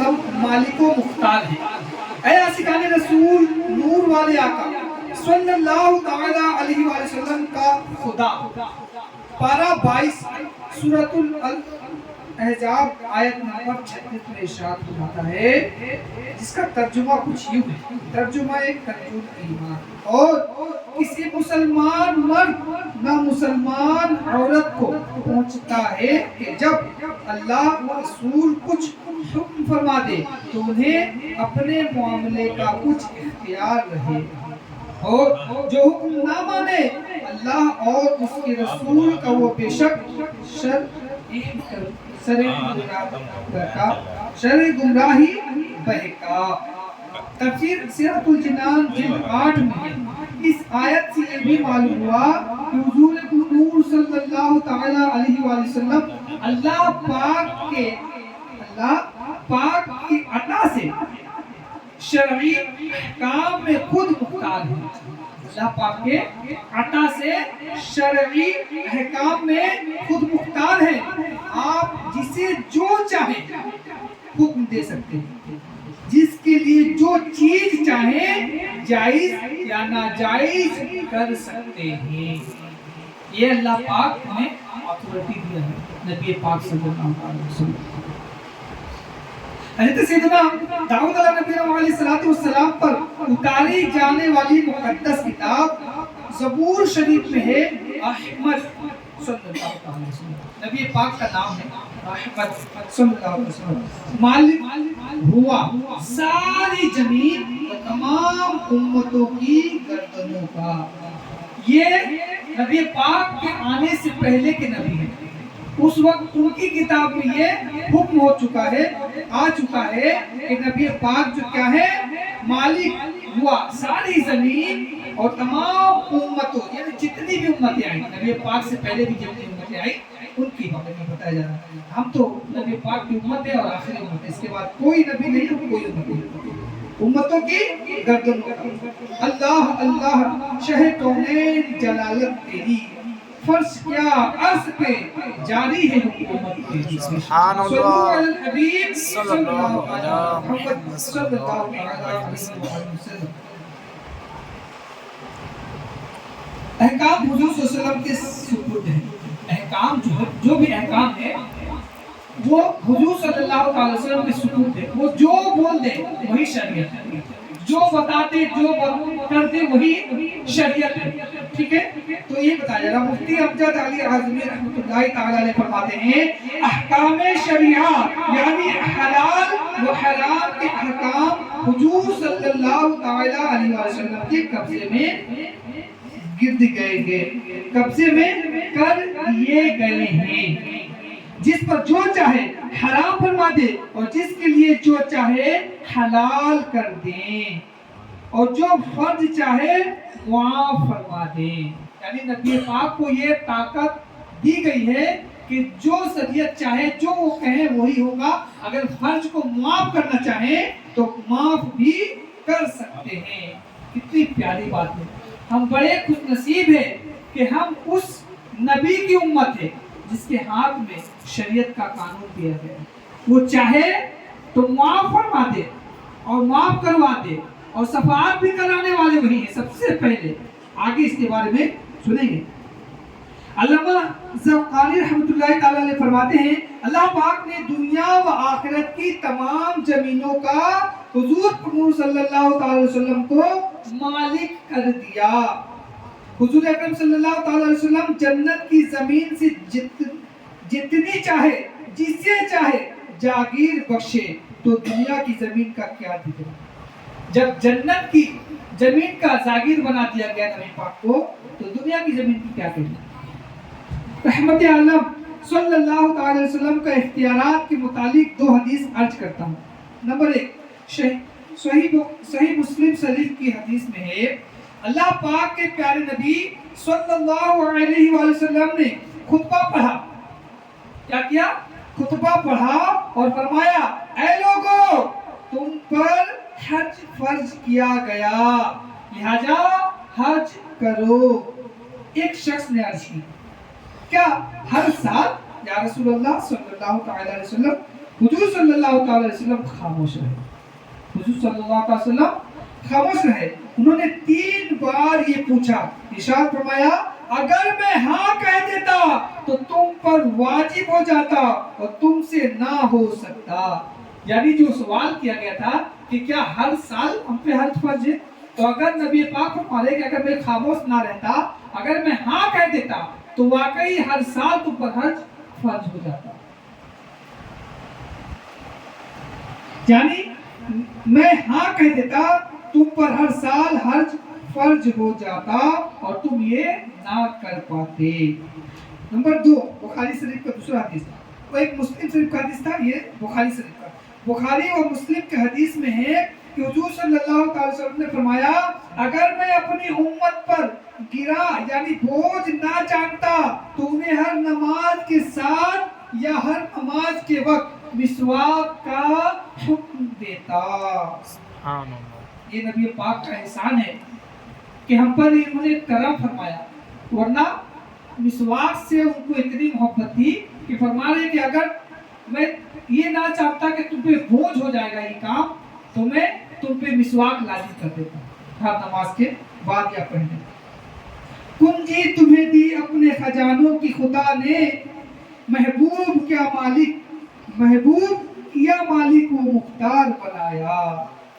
وسلم مالک و مختار ہیں۔ اے عاشقان رسول، نور والے آقا صلی اللہ تعالیٰ علیہ وآلہ وسلم کا خدا، پارہ 22 سورۃ الاحزاب آیت نمبر 36 میں ارشاد فرماتا ہے، جس کا ترجمہ کچھ یوں ہے، ترجمہ کنزُ الایمان، اور کسی مسلمان مرد نہ مسلمان عورت کو پہنچتا ہے کہ جب اللہ و رسول کچھ حکم فرما دے تو انہیں اپنے معاملے کا کچھ اختیار رہے، اور جو حکم نہ مانے اللہ اور اس کے رسول کا وہ بے شک شر گمراہی بہکا۔ تفسیر سیرۃ الجنان جلد 8 میں اس آیت سے یہ بھی معلوم ہوا کہ حضور نور صلی اللہ تعالی علیہ وآلہ وسلم اللہ پاک کی عطا سے شرعی احکام میں خود مختار ہے۔ اللہ پاک کے عطا سے شرعی احکام میں خود مختار ہے، آپ جسے جو چاہیں حکم دے سکتے ہیں، جس کے لیے جو چیز چاہیں جائز یا ناجائز کر سکتے ہیں۔ یہ اللہ پاک نے اتھارٹی دیا ہے نبی پاک صلی اللہ علیہ وسلم۔ حضرت سیدنا داؤد علیہ نبی علیہ السلام پر اتاری جانے والی مقدس کتاب زبور شریف میں ہے احمد صلی اللہ علیہ وسلم، نبی پاک کا نام ہے احمد صلی اللہ علیہ وسلم، مالک ہوا ساری زمین و تمام امتوں کی گردنوں کا۔ یہ نبی پاک کے آنے سے پہلے کے نبی ہیں، اس وقت ان کی کتاب میں یہ حکم ہو چکا ہے، آ چکا ہے کہ نبی پاک جو کیا ہے، مالک ہوا ساری زمین اور تمام امتوں، یعنی جتنی بھی امتیں آئیں، نبی پاک سے پہلے بھی جتنی امتیں آئیں ان کی بارے میں بتایا جا رہا ہے۔ ہم تو نبی پاک کی امت ہے اور آخری امت ہے، اس کے بعد کوئی نبی نہیں ہے، کوئی امت نہیں، امتوں کی گردنوں کا۔ اللہ اللہ شہ کونین جلالت تیری، فرض کیا عرض پہ جاری ہے حکومت تیری۔ سبحان اللہ، صلو علی الحبیب صلی اللہ علیہ محمد صلی اللہ علیہ وسلم۔ احکام حضور صلی اللہ علیہ وسلم کے سپرد ہیں۔ احکام جو بھی احکام ہے وہ حضور صلی اللہ علیہ وسلم کے سپرد ہے، وہ جو بول دے وہی شریعت ہے، جو بتاتے جو کرتے وہی شریعت ہے، ٹھیک ہے۔ تو یہ بتایا جا رہا، مفتی امجد علی اعظمی رحمۃ اللہ تعالی علیہ فرماتے ہیں، احکام شریعہ یعنی حلال و حرام کے احکام حضور صلی اللہ تعالی علیہ وسلم کے قبضے میں گرد گئے، قبضے میں کر لیے گئے ہیں۔ جس پر جو چاہے حرام فرما دے اور جس کے لیے جو چاہے حلال کر دیں، اور جو فرض چاہے معاف فرما دیں۔ یعنی نبی پاک کو یہ طاقت دی گئی ہے کہ جو شریعت چاہے جو وہ کہیں وہی ہوگا، اگر فرض کو معاف کرنا چاہیں تو معاف بھی کر سکتے ہیں۔ کتنی پیاری بات ہے، ہم بڑے خوش نصیب ہیں کہ ہم اس نبی کی امت ہے جس کے ہاتھ میں شریعت کا قانون دیا گیا ہے۔ وہ چاہے تو معاف فرما دے اور معاف کروا دے، اور شفاعت بھی کرانے والے وہی ہیں سب سے پہلے، آگے اس کے بارے میں سنیں گے۔ علامہ زرقانی رحمۃ اللہ تعالی علیہ فرماتے ہیں، اللہ پاک نے دنیا و آخرت کی تمام زمینوں کا حضور صلی اللہ تعالی وسلم کو مالک کر دیا۔ حضور اکرم صلی اللہ تعالی علیہ وسلم جنت کی زمین سے جتنی چاہے جسے چاہے جاگیر بخشے، تو دنیا کی زمین کا کیا دکھے۔ جب جنت کی زمین کا جاگیر بنا دیا گیا نبی پاک کو، تو دنیا کی زمین کی کیا کہنا۔ رحمت عالم صلی اللہ تعالی علیہ وسلم کا اختیارات کے متعلق 2 حدیث عرض کرتا ہوں۔ نمبر 1، صحیح مسلم شریف کی حدیث میں ہے، اللہ پاک کے پیارے نبی صلی اللہ علیہ وآلہ وسلم نے خطبہ پڑھا۔ کیا کیا؟ خطبہ پڑھا اور فرمایا، اے لوگو، تم پر حج فرض کیا گیا، لہذا حج کرو۔ ایک شخص نے عرض کی، کیا ہر سال یا رسول اللہ صلی اللہ تعالی علیہ وسلم؟ حضور صلی اللہ تعالی وسلم خاموش رہے. حضور صلی اللہ علیہ وسلم خاموش رہے. انہوں نے 3 بار یہ پوچھا. ارشاد فرمایا اگر میں ہاں کہہ دیتا تو تم پر واجب ہو جاتا اور تم سے نہ ہو سکتا. یعنی جو سوال کیا گیا تھا کہ کیا ہر سال ہم پہ حج فرض ہے، تو اگر نبی پاک فرما رہے کہ اگر میں خاموش نہ رہتا، اگر میں ہاں کہہ دیتا تو واقعی ہر سال تم پر حج فرض ہو جاتا. یعنی میں ہاں کہہ دیتا تم پر ہر سال حج فرض ہو جاتا اور تم یہ نہ کر پاتے. نمبر 2 بخاری شریف کا دوسرا حدیث، وہ ایک مسلم شریف کا حدیث تھا، یہ بخاری شریف کا. بخاری اور مسلم کے حدیث میں ہے کہ حضور صلی اللہ تعالی وسلم نے فرمایا اگر میں اپنی امت پر گرا یعنی بوجھ نہ جانتا تو انہیں ہر نماز کے ساتھ یا ہر نماز کے وقت مسواک کا حکم دیتا. یہ نبی پاک کا احسان ہے کہ ہم پر انہوں نے کرم فرمایا، ورنہ مسواک سے ان کو اتنی محبت تھی کہ فرما رہے کہ اگر میں یہ نہ چاہتا کہ تم پہ بوجھ ہو جائے گا یہ کام تو میں تم پہ مسواک لازم کر دیتا ہر نماز کے بعد یا پہلے. کنجی تمہیں دی اپنے خزانوں کی خدا نے، محبوب کیا مالک وہ مختار بنایا.